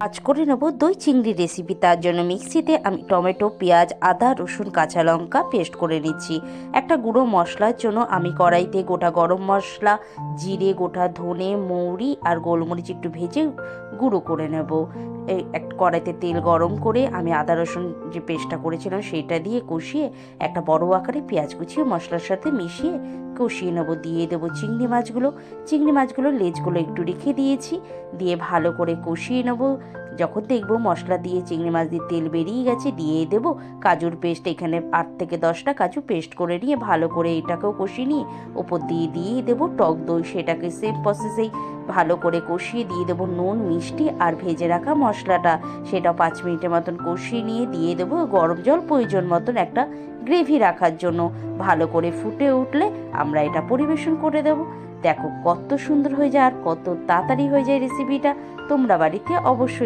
আজ করে নেব দই চিংড়ি রেসিপি। তার জন্য মিক্সিতে আমি টমেটো, পেঁয়াজ, আদা, রসুন, কাঁচা লঙ্কা পেস্ট করে নিচ্ছি। একটা গুঁড়ো মশলার জন্য আমি কড়াইতে গোটা গরম মশলা, জিরে, গোটা ধনে, মৌরি আর গোলমরিচ একটু ভেজে গুঁড়ো করে নেব। এই এক কড়াইতে তেল গরম করে আমি আদা রসুন যে পেস্টটা করেছিলাম সেটা দিয়ে কষিয়ে একটা বড় আকারে পেঁয়াজ কুচিয়ে মশলার সাথে মিশিয়ে কষিয়ে নেব। দিয়ে দেবো চিংড়ি মাছগুলো লেজগুলো একটু রেখে দিয়েছি, দিয়ে ভালো করে কষিয়ে নেব। যখন দেখবো মশলা দিয়ে চিংড়ি মাছ দিয়ে তেল বেরিয়ে গেছে, দিয়ে দেবো কাজুর পেস্ট। এখানে 8 থেকে 10টা কাজু পেস্ট করে নিয়ে ভালো করে এটাকেও কষিয়ে নিয়ে ওপর দিয়ে দেবো টক দই। সেটাকে সেম প্রসেসেই ভালো করে কষিয়ে দিয়ে দেবো নুন, মিষ্টি আর ভেজে রাখা মশলাটা। সেটা 5 মিনিটের মতন কষিয়ে নিয়ে দিয়ে দেবো গরম জল, প্রয়োজন মতন একটা গ্রেভি রাখার জন্য। ভালো করে ফুটে উঠলে আমরা এটা পরিবেশন করে দেবো। দেখো কত সুন্দর হয়ে যায় আর কত তাড়াতাড়ি হয়ে যায় রেসিপিটা। তোমরা বাড়িতে অবশ্যই